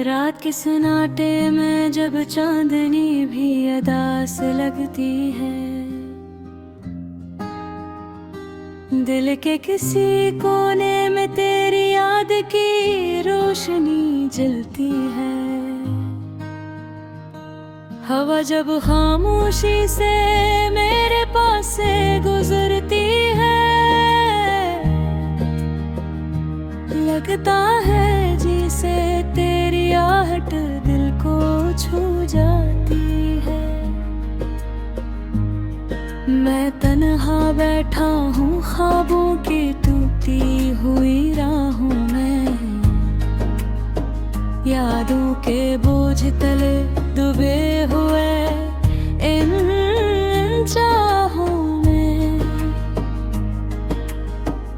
रात के सन्नाटे में जब चांदनी भी अदास लगती है, दिल के किसी कोने में तेरी याद की रोशनी जलती है। हवा जब खामोशी से मेरे पास से गुजरती है, लगता है जैसे तेरी आहट दिल को छू जाती है। मैं तन्हा बैठा हूँ ख्वाबों की टूटी हुई राहों में, यादों के बोझ तले डूबे हुए इन चाहों में।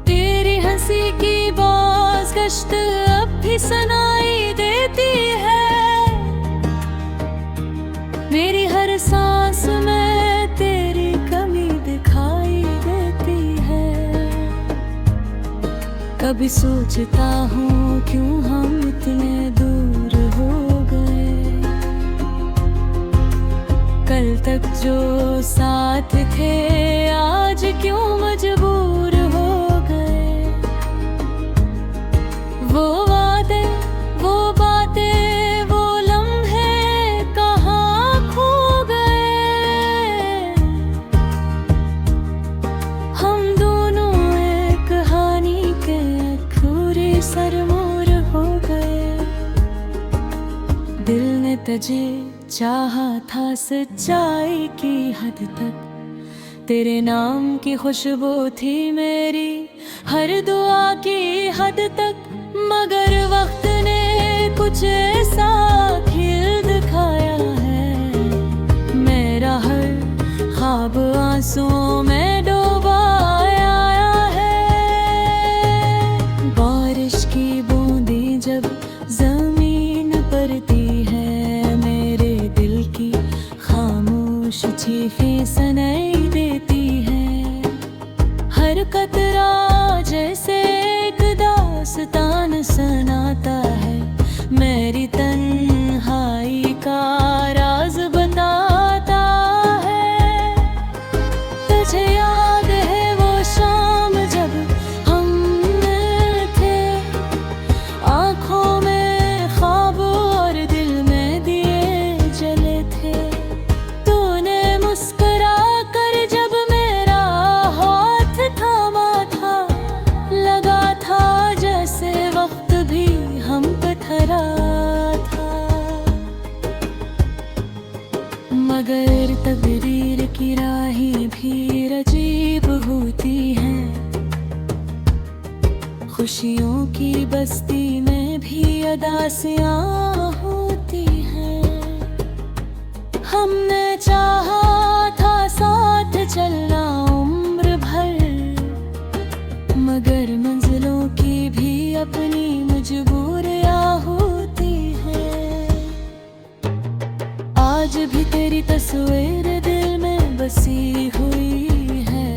तेरी हंसी की बाज़ गश्त अब भी सुनाई देती है, मेरी हर सांस में तेरी कमी दिखाई देती है। कभी सोचता हूँ क्यों हम इतने दूर हो गए, कल तक जो साथ थे आज क्यों मजबूर हो गए। वो वादे, वो बातें, वो लम्हे कहाँ खो गए। हम दोनों एक कहानी के अधूरे सरमोर हो गए। दिल ने तुझे चाहा था सच्चाई की हद तक, तेरे नाम की खुशबू थी मेरी हर दुआ की हद तक। मगर वक्त ने कुछ ऐसा खेल दिखाया है, मेरा हर ख्वाब आंसुओं में डूबाया है। बारिश की बूंदें जब जमीन पड़ती है, मेरे दिल की खामोश चीखें सुनाई देती हैं। हर कतरा जैसे एक दास्तान सुनाता है, मेरी तन्हाई का राज बताता है। तुझे याद है वो शाम जब हम थे, आँखों में ख्वाब और दिल में दिए जले थे। तूने मुस्कुरा कर जब मेरा हाथ थामा था, लगा था जैसे वक्त भी हम पे ठहरा था। मगर तकदीर की राहें भी अजीब होती हैं, खुशियों की बस्ती में भी अदासियाँ होती हैं। हमने चाहा था साथ चलना उम्र भर, मगर मंजिलों की भी अपनी मजबूरियाँ होती हैं। आज भी तेरी तस्वीर दिल में बसी हुई है,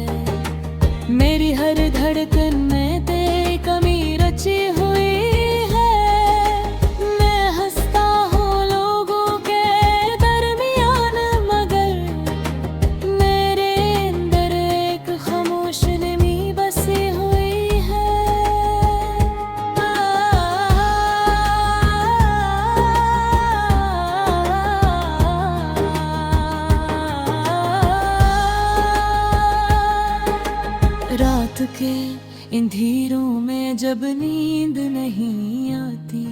मेरी हर धड़कन में तेरी कमी रची हुई है। मैं हंसता हूँ लोगों के दरमियान, मगर मेरे अंदर एक खामोश नमी बसी हुई है। रात के अंधेरों में जब नींद नहीं आती,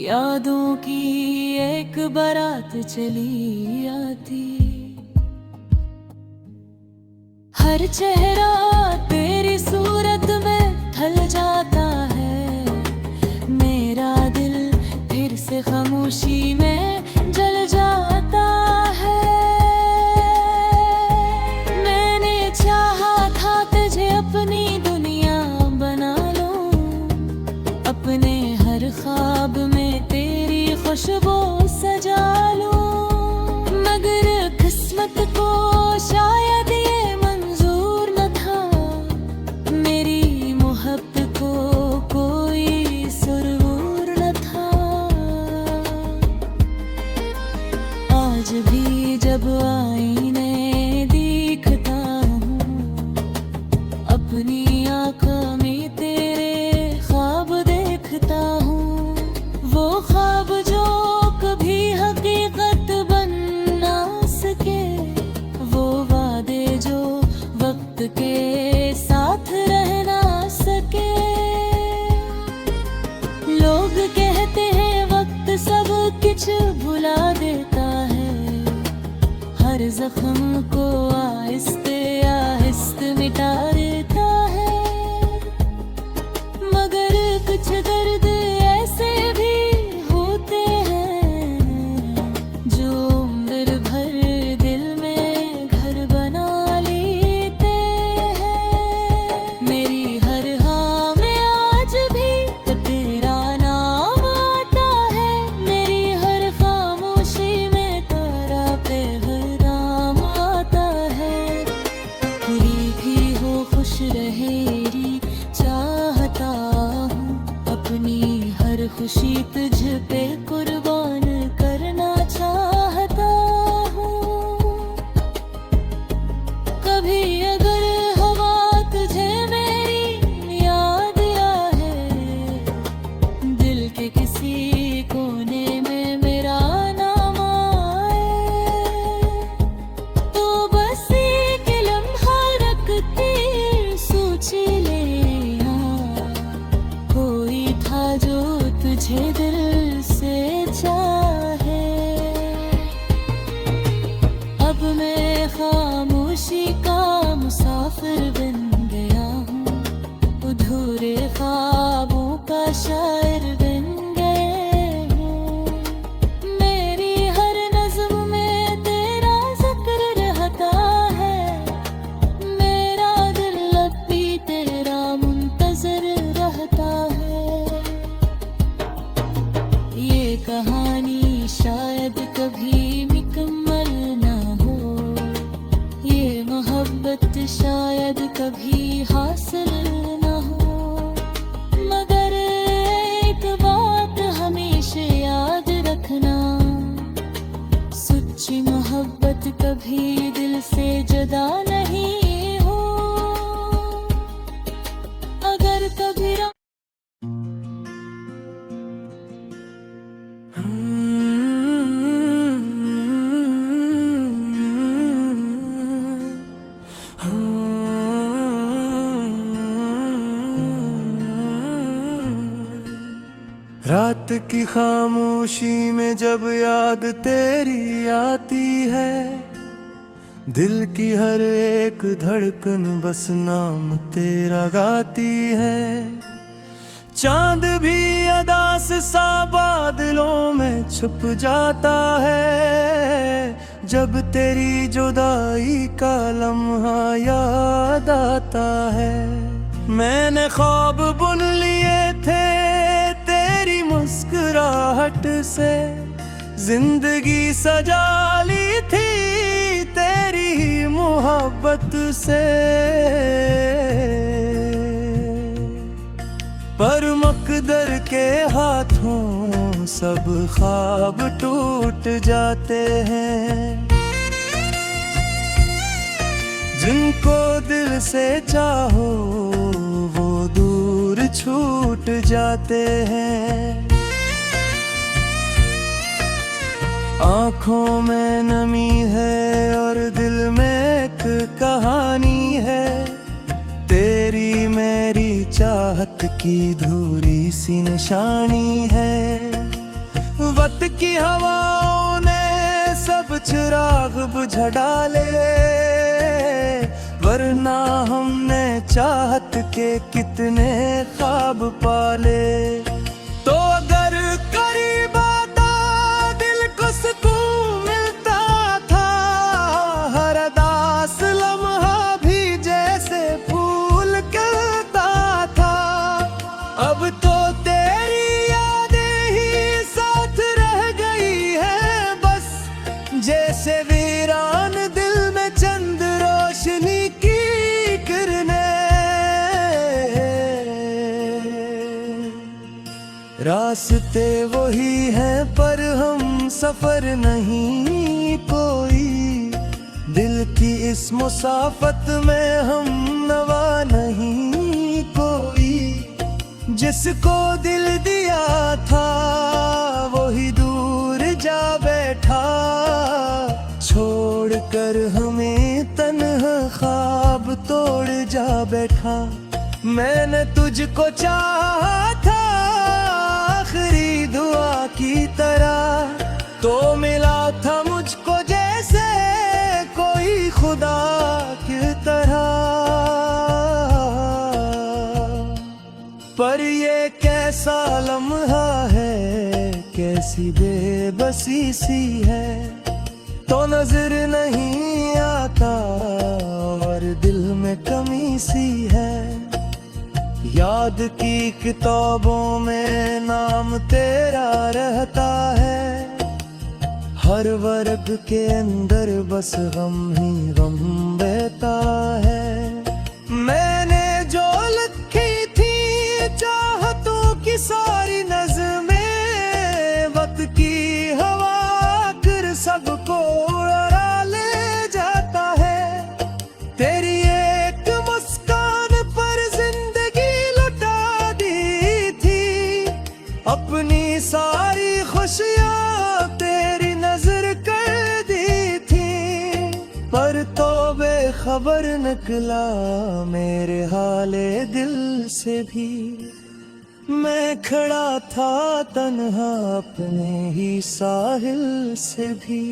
यादों की एक बारात चली आती। हर चेहरा तेरी सूरत में ढल जाता है, मेरा दिल फिर से खामोशी में जल जाता है। मैंने चाहा था तुझे अपनी दुनिया बना लूं, अपने हर ख्वाब में तेरी खुशबू सजा जख्म को आहिस्ते आहिस्ते मिटा देता है। मगर कुछ दर्द ऐसे भी होते हैं जो उम्र भर दिल में घर बना लेते हैं। मेरी हर हाँ में आज भी तेरा नाम आता है। मेरी हर खामोशी में तेरा पैगाम आता है। बुरी भी हो खुश रहेगी चाहता हूँ, अपनी हर खुशी तुझ पे कुर्बान करना चाहता हूँ। कभी अगर हवा तुझे मेरी याद आए, दिल के किसी कोने में मेरा नाम आए, तो बस एक लम्हा रखते सोच ले, कोई था जो तुझे दिल से चाहे। अब मैं खामोशी का मुसाफिर बन गया हूँ, अधूरे ख्वाबों का शायर बन गए हूँ। मेरी हर नज़्म में तेरा जिक्र रहता है। मेरा दिल अब भी तेरा मुंतज़िर रहता है। ये कहानी शायद कभी मुकम्मल ना हो, ये मोहब्बत शायद कभी हासिल ना हो, मगर एक बात हमेशा याद रखना, सच्ची मोहब्बत कभी दिल से जुदा नहीं हो। अगर कभी रात की खामोशी में जब याद तेरी आती है, दिल की हर एक धड़कन बस नाम तेरा गाती है। चांद भी अदास सा बादलों में छुप जाता है, जब तेरी जुदाई का लम्हा याद आता है। मैंने ख्वाब बुन लिए थे तेरी मुस्कुराहट से, जिंदगी सजा ली थी तेरी ही मोहब्बत से, पर मकदर के हाथों सब ख्वाब टूट जाते हैं। जिनको दिल से चाहो वो दूर छूट जाते हैं। आँखों में नमी है और दिल में एक कहानी है, तेरी मेरी चाहत की धूरी सी निशानी है। वक्त की हवाओं ने सब चिराग बुझा डाले, वरना हमने चाहत के कितने ख्वाब पाले। तो अगर करीब आता दिल को सुकून मिलता था, हर उदास लम्हा भी जैसे फूल खिलता था। अब तो तेरी यादें ही साथ रह गई है बस, जैसे वीरान दिल में चंद रोशनी की किरणें। रास्ते वही हैं पर हम सफर नहीं कोई, दिल की इस मुसाफत में हम नवा नहीं कोई। जिसको दिल दिया था वही दूर जा बैठा, छोड़ कर हमें तन्हा ख्वाब तोड़ जा बैठा। मैंने तुझको चाहा था आखिरी की तरह, तो मिला था मुझको जैसे खुदा की तरह। पर ये कैसा लम्हा है, कैसी बेबसी सी है, तो नजर नहीं आता और दिल में कमी सी है। याद की किताबों में नाम तेरा रहता है, हर वर्ग के अंदर बस गम ही गम बहता है। मैंने जो लिखी थी चाहतों की सारी नज़्में, वक्त की हवा कर सबको उड़ा ले जाता है। तेरी एक मुस्कान पर जिंदगी लुटा दी थी, अपनी सारी खुशियाँ तेरी नजर कर दी थी। पर तो बेखबर निकला मेरे हाले दिल से भी, मैं खड़ा था तन्हा अपने ही साहिल से भी।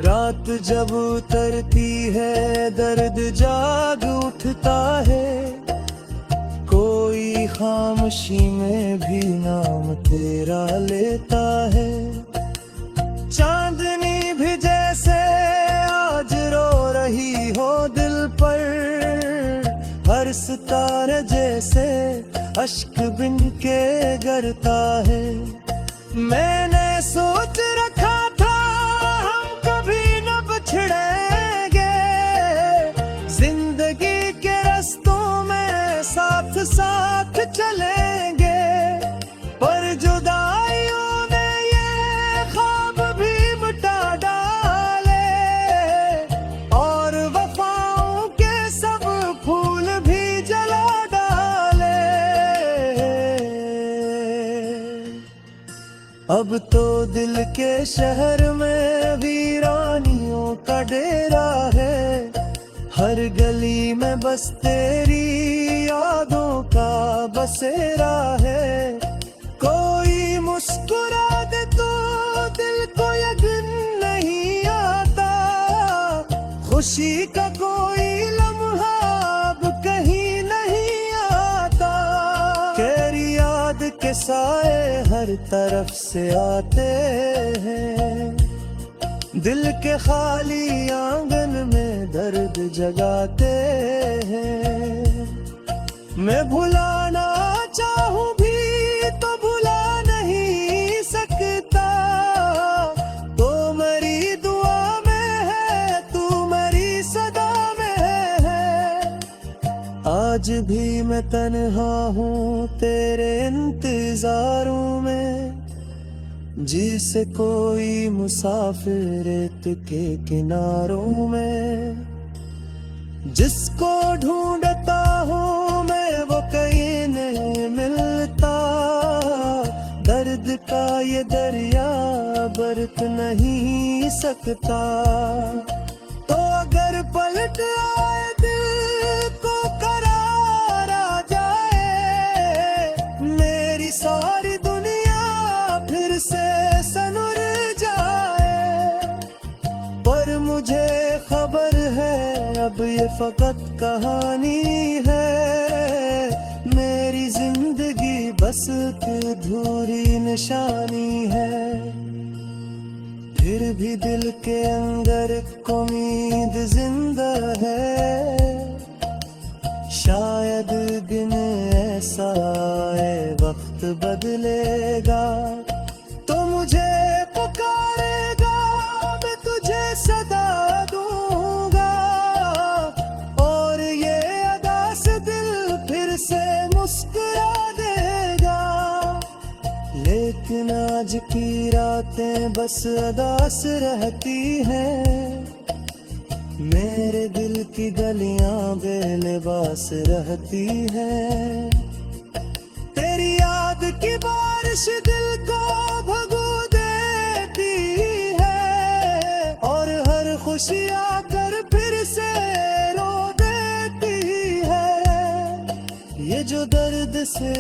रात जब उतरती है दर्द जाग उठता है, कोई खामोशी में भी नाम तेरा लेता है। चांदनी भी जैसे आज रो रही हो दिल पर, हर सितारा जैसे अश्क बिन के गिरता है। मैंने सोच रखा था हम कभी न बिछड़ेंगे, जिंदगी के रास्तों में साथ साथ चलेंगे। पर जुदाइयों ने ये ख्वाब भी मिटा डाले, और वफाओं के सब फूल भी जला डाले। अब तो दिल के शहर में वीरानियों का डेरा है, हर गली में बस तेरी यादों का बसेरा है। कोई मुस्कुरा दे तो दिल को यकीन नहीं आता, खुशी का कोई लम्हा अब कहीं नहीं आता। तेरी याद के साए हर तरफ से आते हैं, दिल के खाली आंगन में दर्द जगाते हैं। मैं भुलाना चाहूं भी तो भुला नहीं सकता, तो मेरी दुआ में है, तू मेरी सदा में है। आज भी मैं तन्हा हूँ तेरे इंतजारों में, जिसे कोई मुसाफिर रेत के किनारों में। जिसको ढूंढता हूँ मैं वो कहीं नहीं मिलता, दर्द का ये दरिया बरत नहीं सकता। तो अगर पलट आए दिल को करार आ जाए, मेरी सारी दुनिया फिर से सनुर जाए। पर मुझे खबर है अब ये फकत कहानी है, मेरी जिंदगी बस एक अधूरी निशानी है। फिर भी दिल के अंदर एक उम्मीद जिंदा है, शायद दिन ऐसा आए वक्त बदलेगा, तो मुझे पुकारेगा मैं तुझे सदा दूंगा। और ये अदा से दिल फिर से मुस्कुरा देगा। लेकिन आज की रातें बस अदास रहती हैं, मेरे दिल की गलियां बेलिबास रहती हैं। तेरी याद की बारिश दिल को भगो देती है, और हर खुशी आकर फिर से रो जो दर्द से